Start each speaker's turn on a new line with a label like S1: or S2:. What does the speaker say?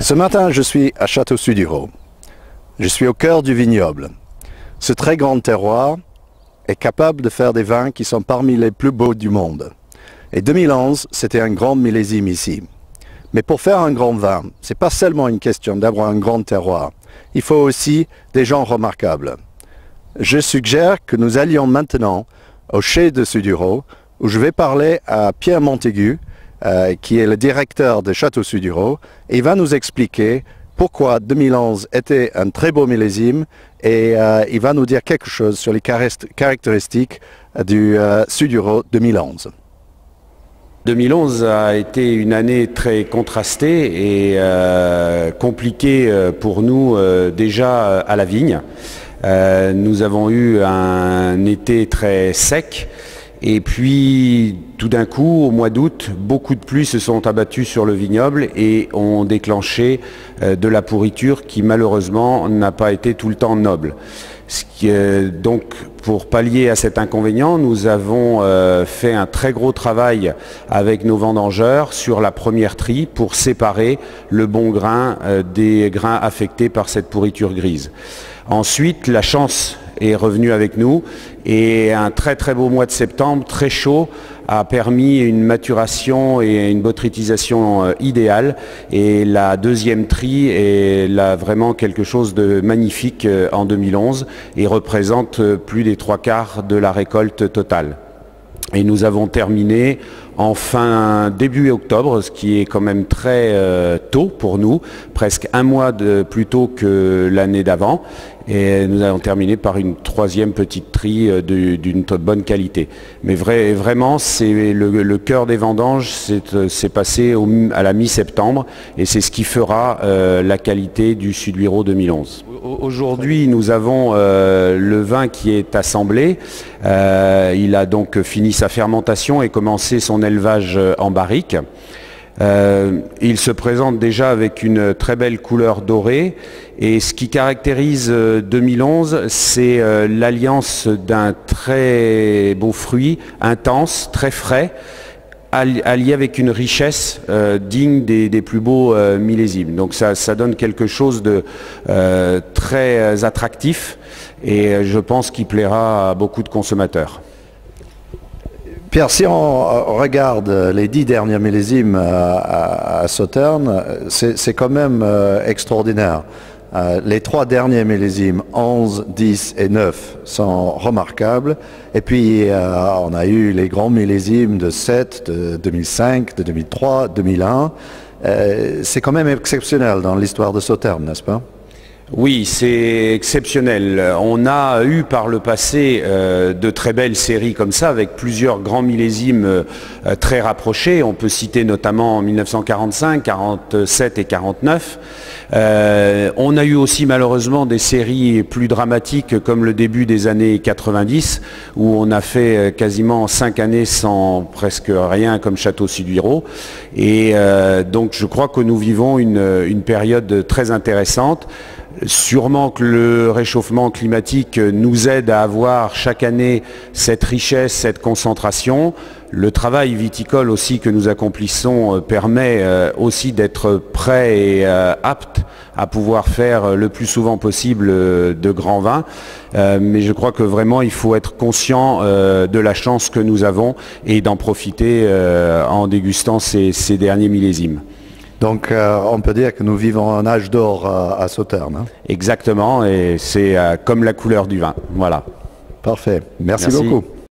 S1: Ce matin, je suis à Château-Sudireau. Je suis au cœur du vignoble. Ce très grand terroir est capable de faire des vins qui sont parmi les plus beaux du monde. Et 2011, c'était un grand millésime ici. Mais pour faire un grand vin, ce n'est pas seulement une question d'avoir un grand terroir. Il faut aussi des gens remarquables. Je suggère que nous allions maintenant au chai de Sudireau, où je vais parler à Pierre Montaigu, qui est le directeur de Château-Sudireau, et il va nous expliquer pourquoi 2011 était un très beau millésime, et il va nous dire quelque chose sur les caractéristiques du Sudireau 2011.
S2: 2011 a été une année très contrastée et compliquée pour nous déjà à la vigne. Nous avons eu un été très sec. Et puis, tout d'un coup, au mois d'août, beaucoup de pluies se sont abattues sur le vignoble et ont déclenché de la pourriture qui, malheureusement, n'a pas été tout le temps noble. Donc, pour pallier à cet inconvénient, nous avons fait un très gros travail avec nos vendangeurs sur la première trie pour séparer le bon grain des grains affectés par cette pourriture grise. Ensuite, la chance est revenue avec nous et un très très beau mois de septembre, très chaud, a permis une maturation et une botrytisation idéale, et la deuxième trie est là vraiment quelque chose de magnifique en 2011 et représente plus des 3/4 de la récolte totale. Et nous avons terminé en début octobre, ce qui est quand même très tôt pour nous, presque un mois plus tôt que l'année d'avant. Et nous avons terminé par une troisième petite trie d'une bonne qualité. Mais vraiment, c'est le cœur des vendanges, c'est passé à la mi-septembre, et c'est ce qui fera la qualité du Sudireau 2011. Aujourd'hui, nous avons le vin qui est assemblé. Il a donc fini sa fermentation et commencé son élevage en barrique. Il se présente déjà avec une très belle couleur dorée, et ce qui caractérise 2011, c'est l'alliance d'un très beau fruit intense, très frais, allié avec une richesse digne des plus beaux millésimes. Donc ça donne quelque chose de très attractif, et je pense qu'il plaira à beaucoup de consommateurs.
S1: Pierre, si on regarde les 10 derniers millésimes à Sauternes, c'est quand même extraordinaire. Les 3 derniers millésimes, 11, 10 et 9, sont remarquables. Et puis, on a eu les grands millésimes de 7, de 2005, de 2003, 2001. C'est quand même exceptionnel dans l'histoire de Sauternes, n'est-ce pas ?
S2: Oui, c'est exceptionnel. On a eu par le passé de très belles séries comme ça, avec plusieurs grands millésimes très rapprochés. On peut citer notamment 1945, 47 et 49. On a eu aussi malheureusement des séries plus dramatiques comme le début des années 90, où on a fait quasiment 5 années sans presque rien comme Château-Sudireau. Et donc je crois que nous vivons une période très intéressante. Sûrement que le réchauffement climatique nous aide à avoir chaque année cette richesse, cette concentration. Le travail viticole aussi que nous accomplissons permet aussi d'être prêt et apte à pouvoir faire le plus souvent possible de grands vins. Mais je crois que vraiment il faut être conscient de la chance que nous avons et d'en profiter en dégustant ces derniers millésimes.
S1: Donc on peut dire que nous vivons un âge d'or à Sauternes. Hein?
S2: Exactement, et c'est comme la couleur du vin. Voilà.
S1: Parfait. Merci beaucoup.